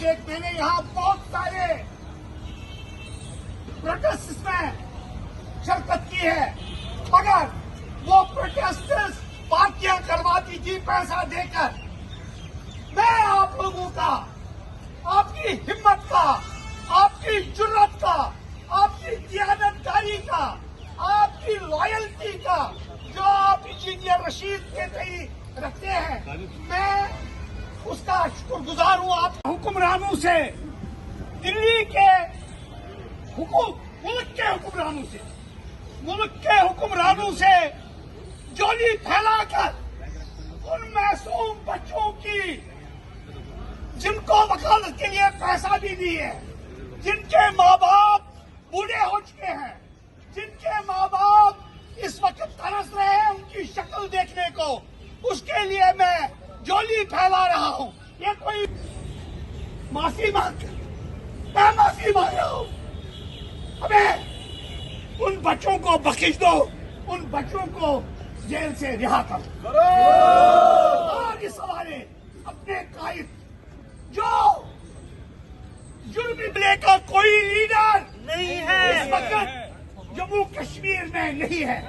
میں نے یہاں بہت سارے پروٹیسٹ میں شرکت کی ہے، مگر وہ پروٹیسٹرز پارٹیاں کرواتی تھی پیسہ دے کر۔ میں آپ لوگوں کا، آپ کی ہمت کا، آپ کی جرات کا، آپ کی قیادت داری کا، آپ کی لائلٹی کا جو آپ انجینئر رشید کے تئیں رکھتے ہیں، میں اس کا شکر گزار ہوں۔ آپ حکمرانوں سے، دلی کے ملک کے حکمرانوں سے جولی پھیلا کر ان معصوم بچوں کی، جن کو وکالت کے لیے پیسہ بھی دی ہے، جن کے ماں باپ بوڑھے ہو چکے ہیں، جن کے ماں باپ اس وقت ترس رہے ہیں ان کی شکل دیکھنے کو، اس کے لیے میں جولی پھیلا رہا ہوں۔ یہ کوئی معافی مانگ رہا ہوں، ہمیں ان بچوں کو بخش دو، ان بچوں کو جیل سے رہا کرو۔ اور اس حوالے اپنے قائد جو جرم لے کا کوئی لیڈر نہیں ہے اس وقت جموں کشمیر میں نہیں ہے،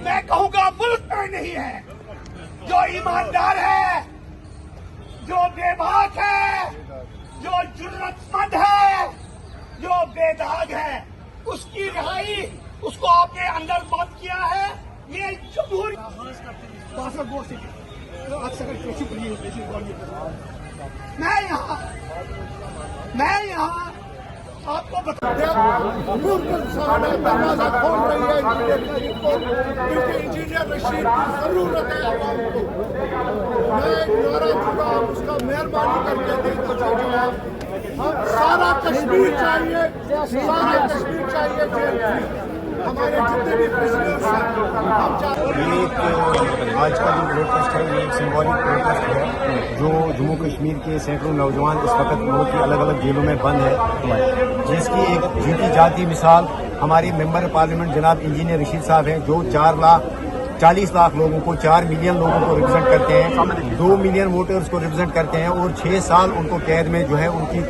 میں کہوں گا ملک میں نہیں ہے، جو ایماندار ہے، جو بے باک ہے، جو جرات مند ہے، جو بے داغ ہے، اس کی رہائی، اس کو آپ نے اندر بند کیا ہے۔ یہ جمہوری میں یہاں آپ کو بتا دروازہ کھول رہی ہے انجینئر رشید کو، کیونکہ انجینئر رشید کی ضرورت ہے عوام کو۔ میں نعرہ دوں آپ اس کا مہربانی کر کے دے دیجیے جواب۔ ہم سارا کشمیر چاہیے جیل فری، ہمارے جتنے بھی پرزنرز ہیں ہم چاہتے ہیں۔ آج کا جو پروٹیسٹ ہے یہ ایک سمبولک پروٹیسٹ ہے جو جموں کشمیر کے سینکڑوں نوجوان اس وقت ملک کی الگ الگ جیلوں میں بند ہے، جس کی ایک جیتی جاتی مثال ہمارے ممبر پارلیمنٹ جناب انجینئر رشید صاحب ہیں، جو 4,40,00,000 لوگوں کو، 4 ملین لوگوں کو ریپرزینٹ کرتے ہیں، 2 ملین ووٹرز کو ریپرزینٹ کرتے ہیں، اور 6 سال ان کو قید میں جو ہے ان کی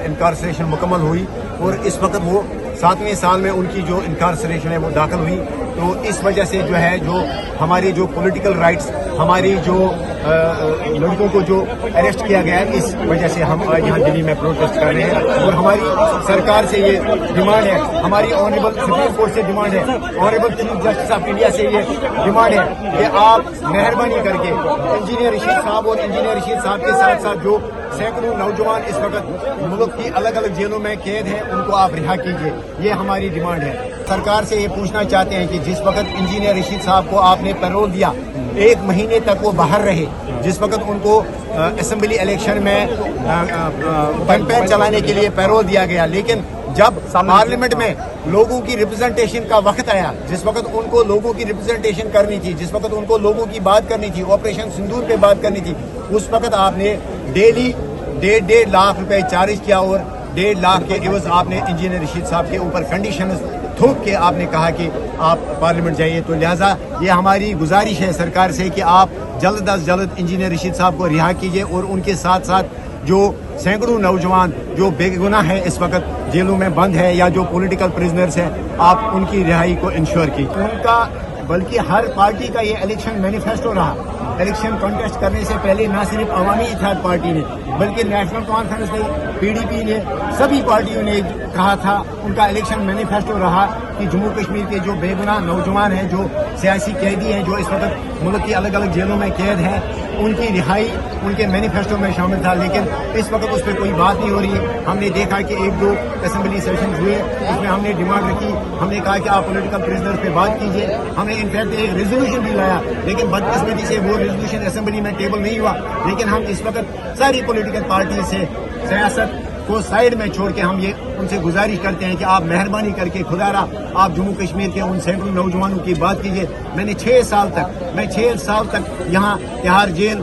انکارسریشن مکمل ہوئی، اور اس وقت وہ 7ویں سال میں ان کی جو انکارسریشن ہے وہ داخل ہوئی۔ تو اس وجہ سے جو ہے جو ہماری جو پولیٹیکل رائٹس، ہماری جو لڑکوں کو جو اریسٹ کیا گیا ہے، اس وجہ سے ہم آج یہاں دلی میں پروٹیسٹ کر رہے ہیں، اور ہماری سرکار سے یہ ڈیمانڈ ہے، ہماری آنریبل سپریم کورٹ سے ڈیمانڈ ہے، honourable chief justice of India سے یہ ڈیمانڈ ہے کہ آپ مہربانی کر کے انجینئر رشید صاحب اور انجینئر رشید صاحب کے ساتھ ساتھ جو سینکڑوں نوجوان اس وقت ملک کی الگ الگ جیلوں میں قید ہیں ان کو آپ رہا کیجیے، یہ ہماری ڈیمانڈ ہے۔ سرکار سے یہ پوچھنا چاہتے ہیں کہ جس وقت انجینئر رشید صاحب کو آپ نے پیرول دیا، 1 مہینے تک وہ باہر رہے، جس وقت ان کو اسمبلی الیکشن میں کیمپین چلانے کے لیے پیرول دیا گیا، لیکن جب پارلیمنٹ میں لوگوں کی ریپرزنٹیشن کا وقت آیا، جس وقت ان کو لوگوں کی ریپرزنٹیشن کرنی تھی، جس وقت ان کو لوگوں کی بات کرنی تھی، آپریشن سندور پہ بات کرنی تھی، اس وقت آپ نے ڈیلی 1.5 لاکھ روپے چارج کیا، اور 1.5 لاکھ کے عوض آپ نے انجینئر رشید صاحب کے اوپر کنڈیشنز تھوپ کے آپ نے کہا کہ آپ پارلیمنٹ جائیے۔ تو لہٰذا یہ ہماری گزارش ہے سرکار سے کہ آپ جلد از جلد انجینئر رشید صاحب کو رہا کیجیے، اور ان کے ساتھ ساتھ جو سینکڑوں نوجوان جو بے گناہ ہیں اس وقت جیلوں میں بند ہے، یا جو پولیٹیکل پرزنرز ہیں، آپ ان کی رہائی کو انشور کیجیے۔ ان کا بلکہ ہر پارٹی کا یہ الیکشن مینیفیسٹو رہا، الیکشن کنٹیسٹ کرنے سے پہلے نہ صرف عوامی اتحاد پارٹی نے بلکہ نیشنل کانفرنس نے، PDP نے، سبھی پارٹیوں نے کہا تھا، ان کا الیکشن مینیفیسٹو رہا کہ جموں کشمیر کے جو بے گناہ نوجوان ہیں، جو سیاسی قیدی ہیں، جو اس وقت ملک کی الگ الگ جیلوں میں قید ہیں، ان کی رہائی ان کے مینیفیسٹو میں شامل تھا، لیکن اس وقت اس پہ کوئی بات نہیں ہو رہی ہے۔ ہم نے دیکھا کہ 1-2 اسمبلی سیشنز ہوئے، اس میں ہم نے ڈیمانڈ رکھی، ہم نے کہا کہ آپ پولیٹیکل پرزنرز پہ بات کیجیے، ہم نے انفیکٹ ایک ریزولوشن بھی لایا، لیکن بدقسمتی سے وہ ریزولوشن اسمبلی میں ٹیبل نہیں ہوا۔ لیکن ہم اس وقت ساری پولیٹیکل پارٹی سے سیاست کو سائڈ میں چھوڑ کے ہم یہ ان سے گزارش کرتے ہیں کہ آپ مہربانی کر کے خدا را آپ جموں کشمیر کے ان سینکڑوں نوجوانوں کی بات کیجیے۔ میں 6 سال تک یہاں تہاڑ جیل